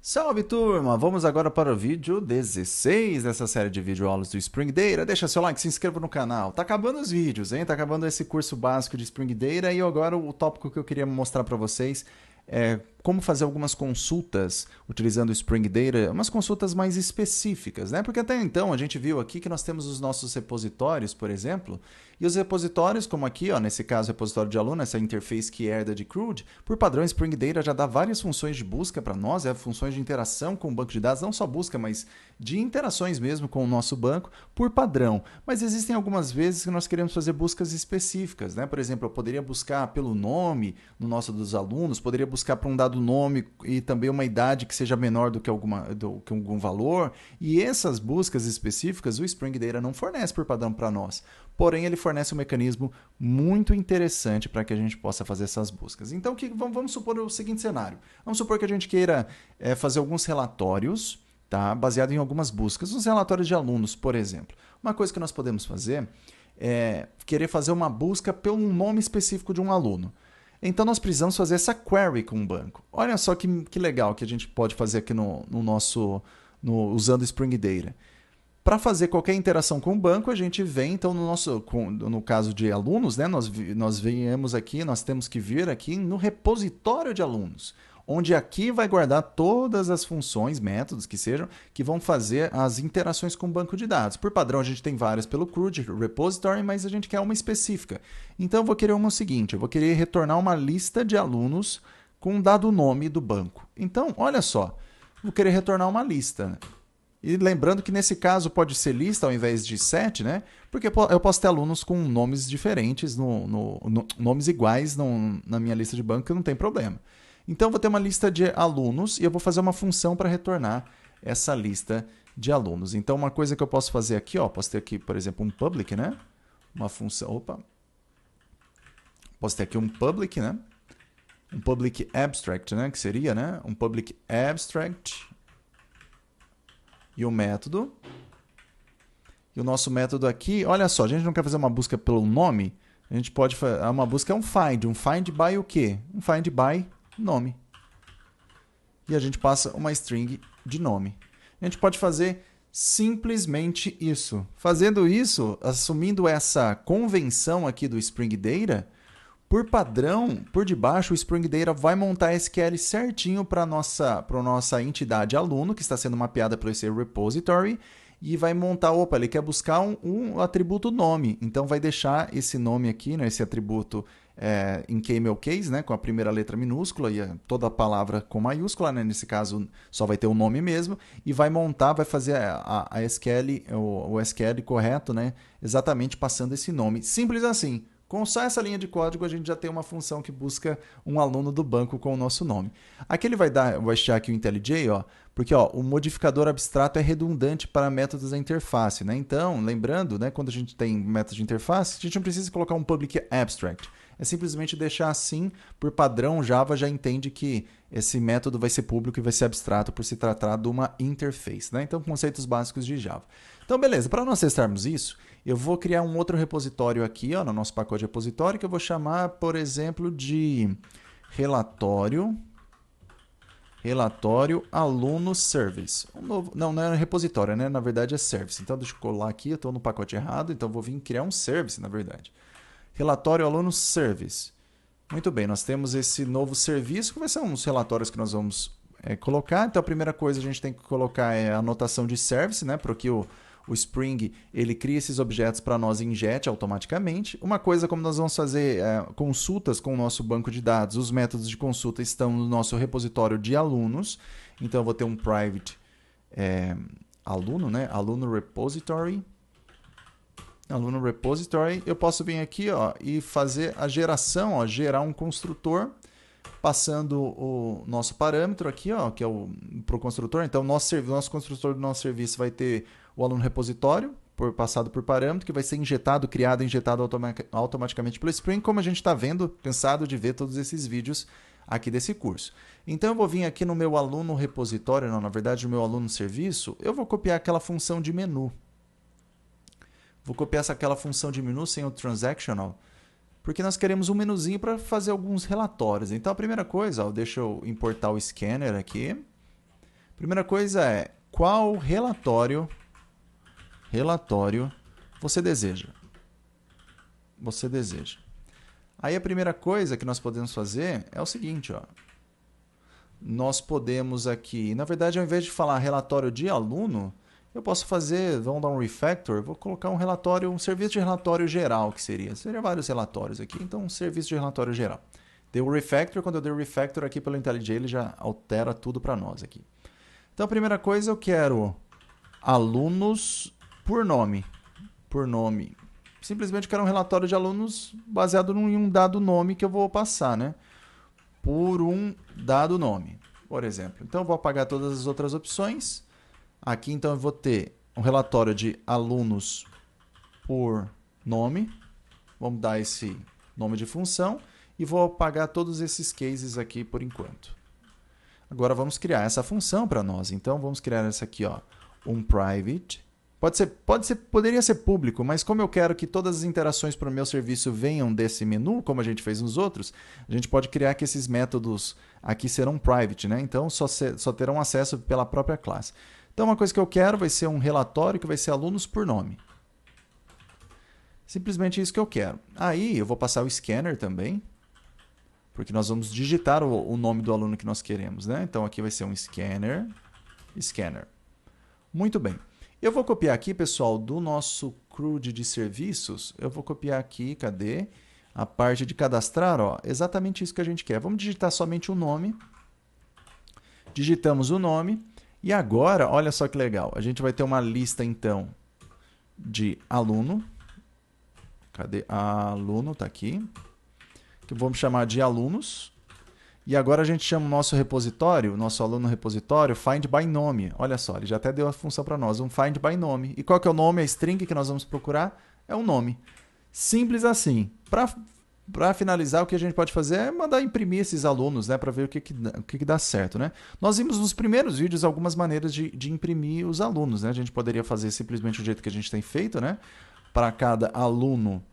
Salve turma! Vamos agora para o vídeo 16 dessa série de videoaulas do Spring Data. Deixa seu like, se inscreva no canal. Tá acabando os vídeos, hein? Tá acabando esse curso básico de Spring Data e agora o tópico que eu queria mostrar para vocês é como fazer algumas consultas utilizando o Spring Data, umas consultas mais específicas, né? Porque até então a gente viu aqui que nós temos os nossos repositórios, por exemplo, e os repositórios, como aqui, ó, nesse caso, o repositório de aluno, essa interface que herda de CRUD, por padrão, Spring Data já dá várias funções de busca para nós, funções de interação com o banco de dados, não só busca, mas de interações mesmo com o nosso banco, por padrão. Mas existem algumas vezes que nós queremos fazer buscas específicas, né? Por exemplo, eu poderia buscar pelo nome no nosso dos alunos, poderia buscar para um dado nome e também uma idade que seja menor do que algum valor, e essas buscas específicas o Spring Data não fornece por padrão para nós. Porém, ele fornece um mecanismo muito interessante para que a gente possa fazer essas buscas. Então, vamos supor o seguinte cenário. Vamos supor que a gente queira fazer alguns relatórios, tá, baseado em algumas buscas. Os relatórios de alunos, por exemplo. Uma coisa que nós podemos fazer é querer fazer uma busca pelo nome específico de um aluno. Então, nós precisamos fazer essa query com o banco. Olha só que legal que a gente pode fazer aqui usando o Spring Data. Para fazer qualquer interação com o banco, a gente vem, então, no caso de alunos, né, nós viemos aqui, nós temos que vir aqui no repositório de alunos, onde aqui vai guardar todas as funções, métodos que sejam, que vão fazer as interações com o banco de dados. Por padrão, a gente tem várias pelo CRUD, repository, mas a gente quer uma específica. Então, eu vou querer uma seguinte, eu vou querer retornar uma lista de alunos com um dado nome do banco. Então, olha só, vou querer retornar uma lista, né? E lembrando que nesse caso pode ser lista ao invés de set, né? Porque eu posso ter alunos com nomes diferentes, nomes iguais na minha lista de banco, que não tem problema. Então eu vou ter uma lista de alunos e eu vou fazer uma função para retornar essa lista de alunos. Então uma coisa que eu posso fazer aqui, ó, posso ter aqui, por exemplo, um public, né? Uma função, posso ter aqui um public, né? Um public abstract, né? Que seria, né? Um public abstract e o método. E o nosso método aqui, olha só, a gente não quer fazer uma busca pelo nome, a gente pode fazer uma busca, um find by o quê? Um find by nome. E a gente passa uma string de nome. A gente pode fazer simplesmente isso. Fazendo isso, assumindo essa convenção aqui do Spring Data, por padrão, por debaixo, o Spring Data vai montar SQL certinho para a nossa entidade aluno, que está sendo mapeada pelo esse repository, e vai montar, ele quer buscar um atributo nome. Então, vai deixar esse nome aqui, né, esse atributo em camel case, né, com a primeira letra minúscula e toda a palavra com maiúscula, né, nesse caso só vai ter o nome mesmo, e vai montar, vai fazer a SQL, o SQL correto, né, exatamente passando esse nome. Simples assim. Com só essa linha de código, a gente já tem uma função que busca um aluno do banco com o nosso nome. Aqui ele vai achar aqui o IntelliJ, ó, porque ó, o modificador abstrato é redundante para métodos da interface, né? Então, lembrando, né, quando a gente tem método de interface, a gente não precisa colocar um public abstract. É simplesmente deixar assim, por padrão, o Java já entende que esse método vai ser público e vai ser abstrato por se tratar de uma interface, né? Então, conceitos básicos de Java. Então, beleza, para nós testarmos isso, eu vou criar um outro repositório aqui, ó, no nosso pacote de repositório, que eu vou chamar, por exemplo, de relatório aluno service. Não é repositório, né? Na verdade é service. Então, deixa eu colar aqui, eu estou no pacote errado, então eu vou vir criar um service, na verdade. Relatório aluno service. Muito bem, nós temos esse novo serviço, que vai ser uns relatórios que nós vamos colocar. Então, a primeira coisa a gente tem que colocar é a anotação de service, né? Porque o Spring, ele cria esses objetos para nós e injete automaticamente. Uma coisa como nós vamos fazer consultas com o nosso banco de dados, os métodos de consulta estão no nosso repositório de alunos. Então, eu vou ter um private aluno, né? Aluno repository. Eu posso vir aqui, ó, e fazer a geração, ó, gerar um construtor, passando o nosso parâmetro aqui, ó, que é para o construtor. Então, o nosso construtor do nosso serviço vai ter o aluno repositório, passado por parâmetro, que vai ser injetado, criado e injetado automaticamente pelo Spring, como a gente está vendo, cansado de ver todos esses vídeos aqui desse curso. Então, eu vou vir aqui no meu aluno repositório, não, na verdade, no meu aluno serviço, eu vou copiar aquela função de menu. Vou copiar aquela função de menu sem o transactional, porque nós queremos um menuzinho para fazer alguns relatórios. Então, a primeira coisa, ó, deixa eu importar o scanner aqui. Primeira coisa é, qual relatório você deseja? Aí a primeira coisa que nós podemos fazer é o seguinte, ó. Nós podemos aqui, na verdade, ao invés de falar relatório de aluno, eu posso fazer, vamos dar um refactor, vou colocar um relatório, um serviço de relatório geral, que seria vários relatórios aqui, então um serviço de relatório geral. Deu o refactor, quando eu der o refactor aqui pelo IntelliJ, ele já altera tudo para nós aqui. Então a primeira coisa, eu quero alunos por nome. Simplesmente quero um relatório de alunos baseado em um dado nome que eu vou passar, né? Por um dado nome, por exemplo. Então eu vou apagar todas as outras opções. Aqui então eu vou ter um relatório de alunos por nome. Vamos dar esse nome de função e vou apagar todos esses cases aqui por enquanto. Agora vamos criar essa função para nós. Então vamos criar essa aqui, ó, um private. Poderia ser público, mas como eu quero que todas as interações para o meu serviço venham desse menu, como a gente fez nos outros, a gente pode criar que esses métodos aqui serão private, né? Então só terão acesso pela própria classe. Então uma coisa que eu quero vai ser um relatório que vai ser alunos por nome. Simplesmente isso que eu quero. Aí eu vou passar o scanner também, porque nós vamos digitar o nome do aluno que nós queremos, né? Então aqui vai ser um scanner. Muito bem. Eu vou copiar aqui, pessoal, do nosso CRUD de serviços, eu vou copiar aqui, cadê? A parte de cadastrar, ó, exatamente isso que a gente quer. Vamos digitar somente o nome. Digitamos o nome. E agora, olha só que legal, a gente vai ter uma lista, então, de aluno. Cadê? Aluno, tá aqui. Que vamos chamar de alunos. E agora a gente chama o nosso repositório, o nosso aluno repositório, find by nome. Olha só, ele já até deu a função para nós, um find by nome. E qual que é o nome, a string que nós vamos procurar? É um nome. Simples assim. Para finalizar, o que a gente pode fazer é mandar imprimir esses alunos, né, para ver o que dá certo, né? Nós vimos nos primeiros vídeos algumas maneiras de imprimir os alunos, né? A gente poderia fazer simplesmente o jeito que a gente tem feito, né? Para cada aluno,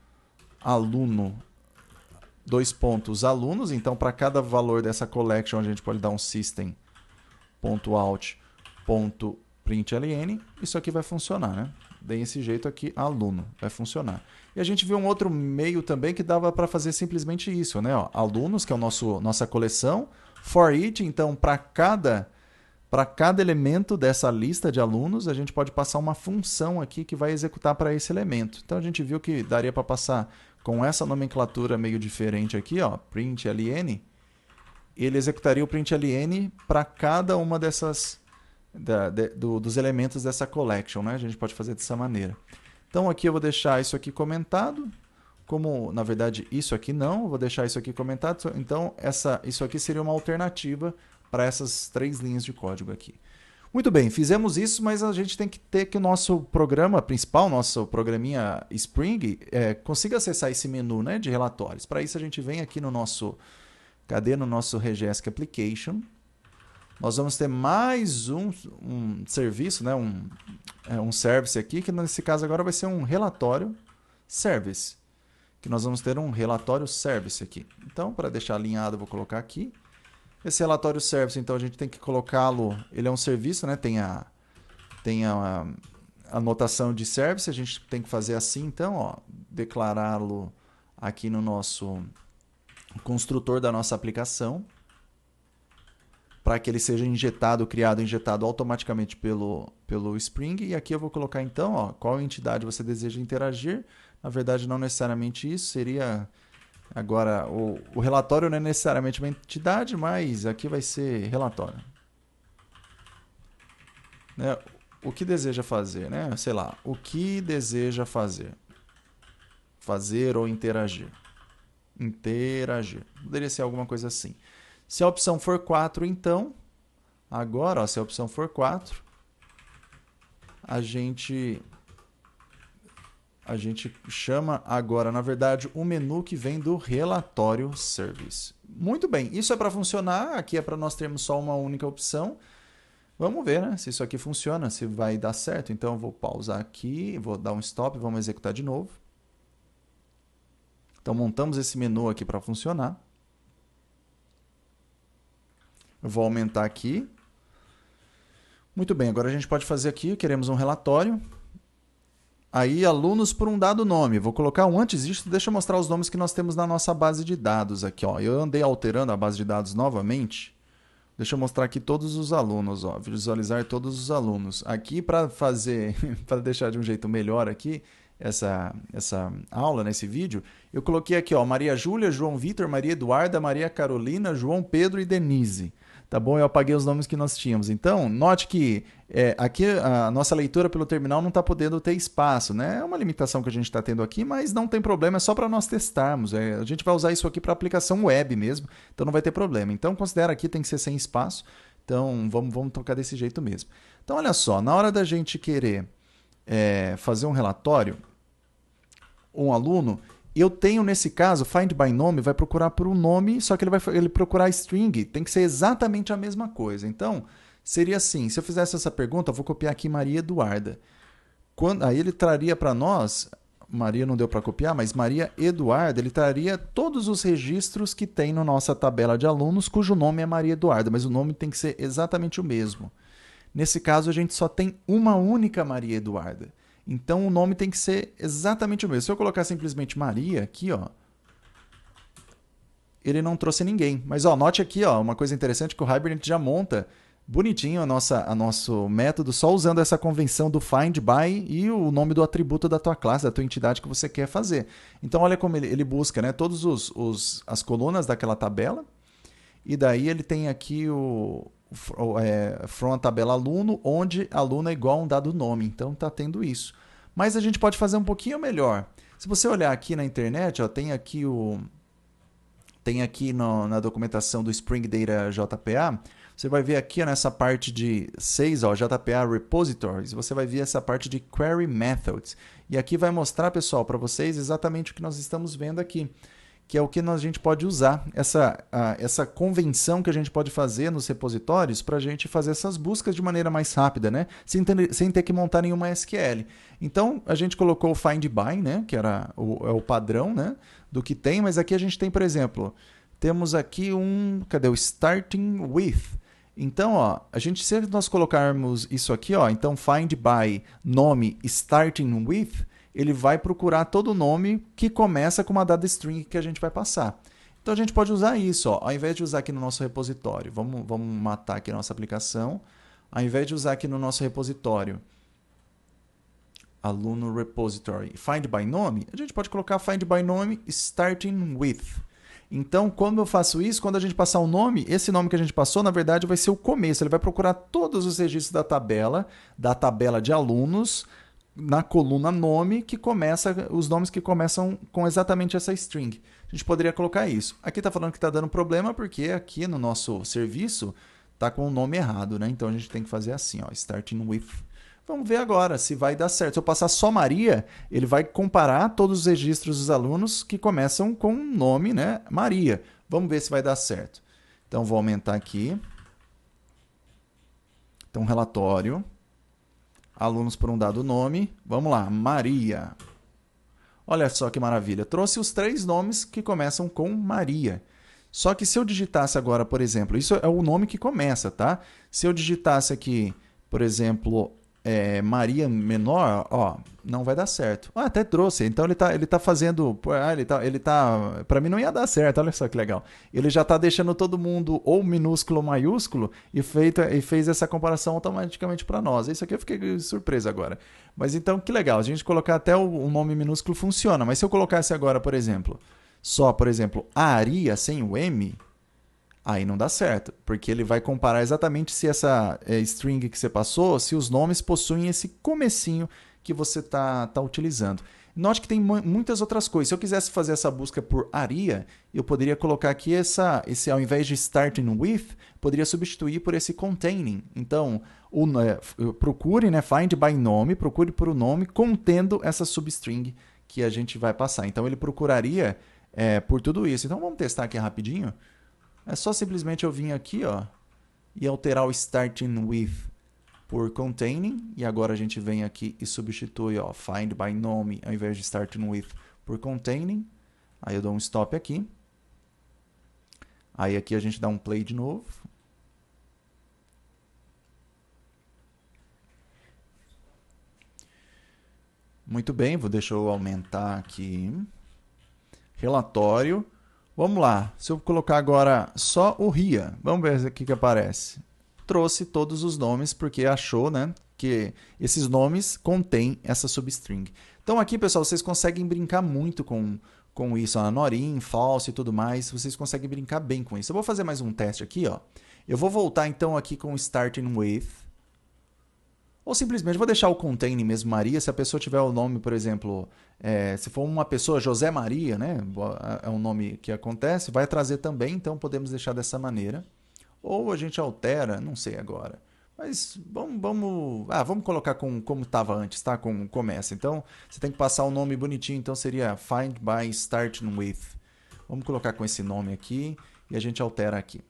2 pontos alunos, então para cada valor dessa collection a gente pode dar um system.out.println, isso aqui vai funcionar, né? Desse jeito aqui, aluno, vai funcionar. E a gente viu um outro meio também que dava para fazer simplesmente isso, né? Ó, alunos, que é nossa coleção, for each, então para cada elemento dessa lista de alunos, a gente pode passar uma função aqui que vai executar para esse elemento. Então a gente viu que daria para passar com essa nomenclatura meio diferente aqui, ó, println, ele executaria o println para cada uma dessas dos elementos dessa collection, né? A gente pode fazer dessa maneira. Então aqui eu vou deixar isso aqui comentado, como na verdade isso aqui não, eu vou deixar isso aqui comentado, então isso aqui seria uma alternativa para essas 3 linhas de código aqui. Muito bem, fizemos isso, mas a gente tem que ter que o nosso programa principal, nosso programinha Spring, consiga acessar esse menu, né, de relatórios. Para isso a gente vem aqui no nosso, no nosso Regesk Application. Nós vamos ter mais um serviço, né, um service aqui, que nesse caso agora vai ser um relatório service. Que nós vamos ter um relatório service aqui. Então, para deixar alinhado, eu vou colocar aqui. Esse relatório service, então, a gente tem que colocá-lo... Ele é um serviço, né? Tem a notação de service. A gente tem que fazer assim, então, ó, declará-lo aqui no nosso construtor da nossa aplicação, para que ele seja injetado automaticamente pelo Spring. E aqui eu vou colocar, então, ó, qual entidade você deseja interagir. Na verdade, não necessariamente isso, seria... Agora, o relatório não é necessariamente uma entidade, mas aqui vai ser relatório. Né? O que deseja fazer, né? Sei lá, o que deseja fazer? Fazer ou interagir? Interagir. Poderia ser alguma coisa assim. Se a opção for 4, então, agora, ó, se a opção for 4, a gente chama agora, na verdade, o menu que vem do relatório service. Muito bem, isso é para funcionar, aqui é para nós termos só uma única opção. Vamos ver, né, se isso aqui funciona, se vai dar certo. Então eu vou pausar aqui, vou dar um stop, vamos executar de novo. Então montamos esse menu aqui para funcionar. Eu vou aumentar aqui. Muito bem, agora a gente pode fazer aqui, queremos um relatório. Aí, alunos por um dado nome. Vou colocar um antes disso, deixa eu mostrar os nomes que nós temos na nossa base de dados aqui. Ó. Eu andei alterando a base de dados novamente. Deixa eu mostrar aqui todos os alunos, ó, visualizar todos os alunos. Aqui para fazer, para deixar de um jeito melhor aqui essa aula nesse vídeo, eu coloquei aqui, ó, Maria Júlia, João Vitor, Maria Eduarda, Maria Carolina, João Pedro e Denise. Tá bom? Eu apaguei os nomes que nós tínhamos. Então, note que aqui a nossa leitura pelo terminal não está podendo ter espaço, né? É uma limitação que a gente está tendo aqui, mas não tem problema, é só para nós testarmos. A gente vai usar isso aqui para aplicação web mesmo, então não vai ter problema. Então, considera aqui tem que ser sem espaço. Então, vamos tocar desse jeito mesmo. Então, olha só, na hora da gente querer fazer um relatório, um aluno, eu tenho nesse caso, find by nome vai procurar por um nome, só que ele vai procurar string, tem que ser exatamente a mesma coisa. Então, seria assim, se eu fizesse essa pergunta, eu vou copiar aqui Maria Eduarda. Aí ele traria para nós, Maria não deu para copiar, mas Maria Eduarda, ele traria todos os registros que tem na nossa tabela de alunos, cujo nome é Maria Eduarda, mas o nome tem que ser exatamente o mesmo. Nesse caso, a gente só tem uma única Maria Eduarda. Então, o nome tem que ser exatamente o mesmo. Se eu colocar simplesmente Maria aqui, ó, ele não trouxe ninguém. Mas, ó, note aqui, ó, uma coisa interessante que o Hibernate já monta bonitinho a nosso método só usando essa convenção do find by e o nome do atributo da tua classe, da tua entidade que você quer fazer. Então, olha como ele busca, né, todas as colunas daquela tabela. E daí ele tem aqui from a tabela aluno, onde aluno é igual a um dado nome. Então está tendo isso. Mas a gente pode fazer um pouquinho melhor. Se você olhar aqui na internet, ó, tem aqui na documentação do Spring Data JPA, você vai ver aqui ó, nessa parte de 6, ó, JPA Repositories, você vai ver essa parte de Query Methods. E aqui vai mostrar, pessoal, para vocês exatamente o que nós estamos vendo aqui, que é o que a gente pode usar, essa convenção que a gente pode fazer nos repositórios para a gente fazer essas buscas de maneira mais rápida, né? Sem ter que montar nenhuma SQL. Então, a gente colocou o find by, né? Que era o padrão, né? Do que tem, mas aqui a gente tem, por exemplo, temos aqui cadê o starting with? Então, ó, se nós colocarmos isso aqui, ó, então find by nome starting with, ele vai procurar todo nome que começa com uma data string que a gente vai passar. Então, a gente pode usar isso. Ó. Ao invés de usar aqui no nosso repositório, vamos matar aqui a nossa aplicação. Ao invés de usar aqui no nosso repositório, aluno repository, find by nome, a gente pode colocar find by nome starting with. Então, quando eu faço isso, quando a gente passar o nome, esse nome que a gente passou, na verdade, vai ser o começo. Ele vai procurar todos os registros da tabela de alunos, na coluna nome, os nomes que começam com exatamente essa string. A gente poderia colocar isso. Aqui está falando que está dando problema porque aqui no nosso serviço está com o nome errado, né? Então a gente tem que fazer assim, ó, starting with. Vamos ver agora se vai dar certo. Se eu passar só Maria, ele vai comparar todos os registros dos alunos que começam com o nome, né, Maria. Vamos ver se vai dar certo. Então vou aumentar aqui. Então relatório. Alunos por um dado nome. Vamos lá, Maria. Olha só que maravilha. Trouxe os 3 nomes que começam com Maria. Só que se eu digitasse agora, por exemplo, isso é o nome que começa, tá? Se eu digitasse aqui, por exemplo, Maria menor, ó, não vai dar certo. Ah, até trouxe. Então ele tá fazendo, para mim não ia dar certo. Olha só que legal. Ele já tá deixando todo mundo ou minúsculo ou maiúsculo e fez essa comparação automaticamente para nós. Isso aqui eu fiquei surpreso agora. Mas então que legal. A gente colocar até o nome minúsculo funciona. Mas se eu colocasse agora, por exemplo, Aria sem o M, aí não dá certo, porque ele vai comparar exatamente se essa string que você passou, se os nomes possuem esse comecinho que você está utilizando. Note que tem muitas outras coisas. Se eu quisesse fazer essa busca por Aria, eu poderia colocar aqui esse ao invés de starting with, poderia substituir por esse containing. Então, procure, né, find by nome, procure por o nome contendo essa substring que a gente vai passar. Então, ele procuraria por tudo isso. Então, vamos testar aqui rapidinho. É só simplesmente eu vir aqui, ó, e alterar o starting with por containing. E agora a gente vem aqui e substitui, ó, find by nome ao invés de starting with por containing. Aí eu dou um stop aqui. Aí aqui a gente dá um play de novo. Muito bem, deixa eu aumentar aqui. Relatório. Vamos lá. Se eu colocar agora só o RIA, vamos ver o que aparece. Trouxe todos os nomes porque achou, né, que esses nomes contêm essa substring. Então aqui, pessoal, vocês conseguem brincar muito com isso. Norim, false e tudo mais. Vocês conseguem brincar bem com isso. Eu vou fazer mais um teste aqui, ó. Eu vou voltar então aqui com starting with. Ou simplesmente vou deixar o contain mesmo Maria. Se a pessoa tiver o nome, por exemplo, se for uma pessoa, José Maria, né? É um nome que acontece, vai trazer também, então podemos deixar dessa maneira. Ou a gente altera, não sei agora. Mas vamos colocar como estava antes, tá? Como começa. Então, você tem que passar o nome bonitinho, então seria find by starting with. Vamos colocar com esse nome aqui e a gente altera aqui.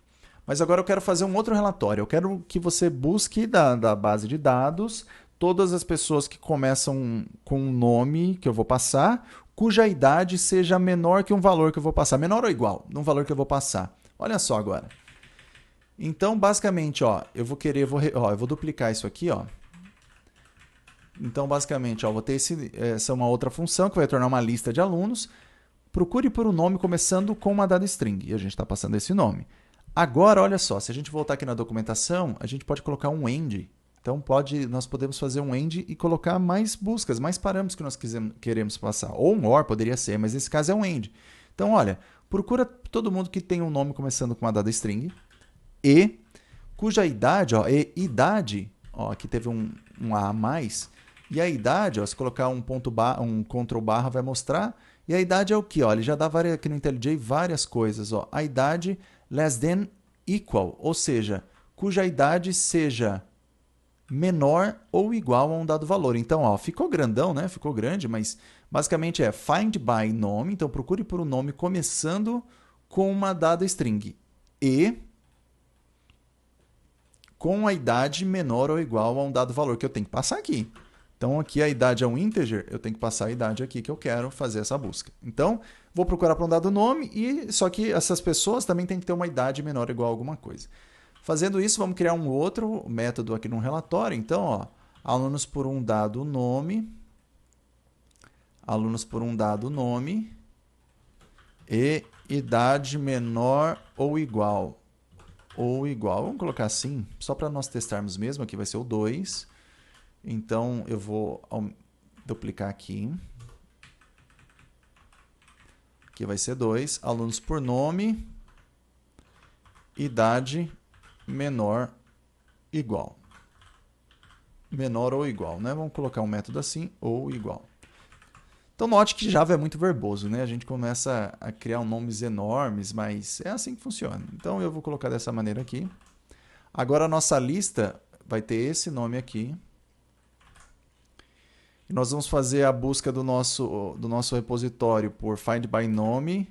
Mas agora eu quero fazer um outro relatório. Eu quero que você busque da base de dados todas as pessoas que começam com um nome que eu vou passar, cuja idade seja menor que um valor que eu vou passar. Menor ou igual, num valor que eu vou passar. Olha só agora. Então, basicamente, ó, eu vou duplicar isso aqui, ó. Então, basicamente, ó, vou ter essa é uma outra função que vai tornar uma lista de alunos. Procure por um nome começando com uma dada string. E a gente está passando esse nome. Agora, olha só, se a gente voltar aqui na documentação, a gente pode colocar um end. Então, nós podemos fazer um end e colocar mais buscas, mais parâmetros que nós queremos passar. Ou um OR poderia ser, mas nesse caso é um end. Então, olha, procura todo mundo que tem um nome começando com uma dada string e cuja idade, ó, idade, ó, aqui teve um A a mais, e a idade, ó, se colocar um Ctrl barra vai mostrar, e a idade é o que? Ele já dá aqui no IntelliJ várias coisas. Ó. A idade less than equal, ou seja, cuja idade seja menor ou igual a um dado valor. Então, ó, ficou grandão, né? Ficou grande, mas basicamente é find by nome, então procure por um nome começando com uma dada string e com a idade menor ou igual a um dado valor que eu tenho que passar aqui. Então, aqui a idade é um integer, eu tenho que passar a idade aqui que eu quero fazer essa busca. Então, vou procurar para um dado nome, só que essas pessoas também têm que ter uma idade menor ou igual a alguma coisa. Fazendo isso, vamos criar um outro método aqui no relatório. Então, ó, alunos por um dado nome, e idade menor ou igual. Vamos colocar assim, só para nós testarmos mesmo, aqui vai ser o 2. Então, eu vou duplicar aqui. Aqui vai ser 2. Alunos por nome, idade menor igual. Menor ou igual, né? Vamos colocar um método assim, ou igual. Então, note que Java é muito verboso, né? A gente começa a criar nomes enormes, mas é assim que funciona. Então, eu vou colocar dessa maneira aqui. Agora, a nossa lista vai ter esse nome aqui. E nós vamos fazer a busca do nosso repositório por find by nome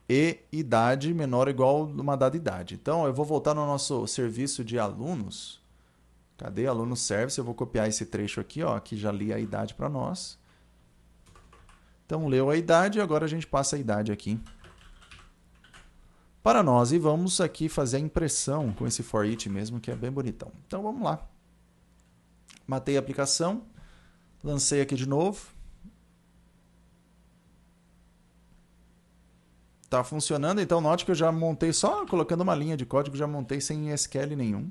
e idade menor ou igual a uma dada idade. Então, eu vou voltar no nosso serviço de alunos. Cadê aluno service? Eu vou copiar esse trecho aqui, ó, que já li a idade para nós. Então, leu a idade e agora a gente passa a idade aqui para nós. E vamos aqui fazer a impressão com esse for each mesmo, que é bem bonitão. Então, vamos lá. Matei a aplicação. Lancei aqui de novo. Está funcionando, então note que eu já montei, só colocando uma linha de código, já montei sem SQL nenhum.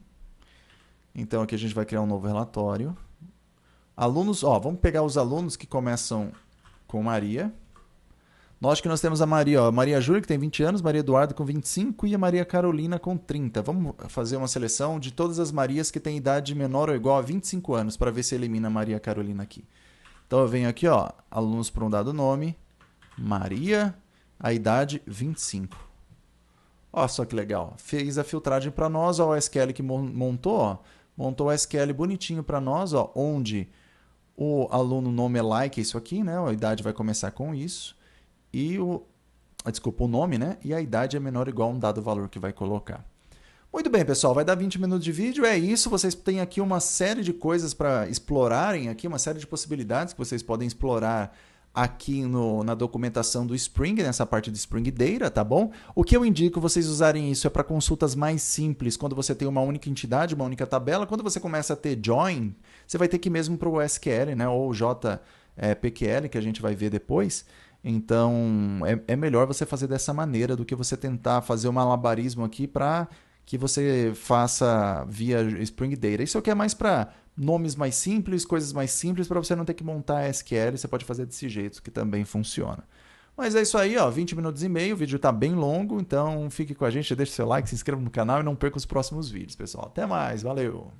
Então aqui a gente vai criar um novo relatório. Alunos, ó, vamos pegar os alunos que começam com Maria. Note que nós temos a Maria, ó, Maria Júlia, que tem 20 anos, Maria Eduarda com 25 e a Maria Carolina com 30. Vamos fazer uma seleção de todas as Marias que têm idade menor ou igual a 25 anos, para ver se elimina a Maria Carolina aqui. Então eu venho aqui, ó, alunos por um dado nome, Maria, a idade 25. Olha só que legal. Fez a filtragem para nós, ó, o SQL que montou, ó, montou o SQL bonitinho para nós, ó, onde o aluno nome é like, isso aqui, né? A idade vai começar com isso. E o nome, né? E a idade é menor ou igual a um dado valor que vai colocar. Muito bem, pessoal, vai dar 20 minutos de vídeo, é isso. Vocês têm aqui uma série de coisas para explorarem, aqui uma série de possibilidades que vocês podem explorar aqui na documentação do Spring, nessa parte do Spring Data, tá bom? O que eu indico vocês usarem isso é para consultas mais simples, quando você tem uma única entidade, uma única tabela. Quando você começa a ter join, você vai ter que ir mesmo para o SQL, né? Ou PQL, que a gente vai ver depois. Então, é melhor você fazer dessa maneira do que você tentar fazer um malabarismo aqui para que você faça via Spring Data. Isso aqui é mais para nomes mais simples, coisas mais simples, para você não ter que montar SQL. Você pode fazer desse jeito, que também funciona. Mas é isso aí, ó, 20 minutos e meio, o vídeo está bem longo, então fique com a gente, deixe seu like, se inscreva no canal e não perca os próximos vídeos, pessoal. Até mais, valeu!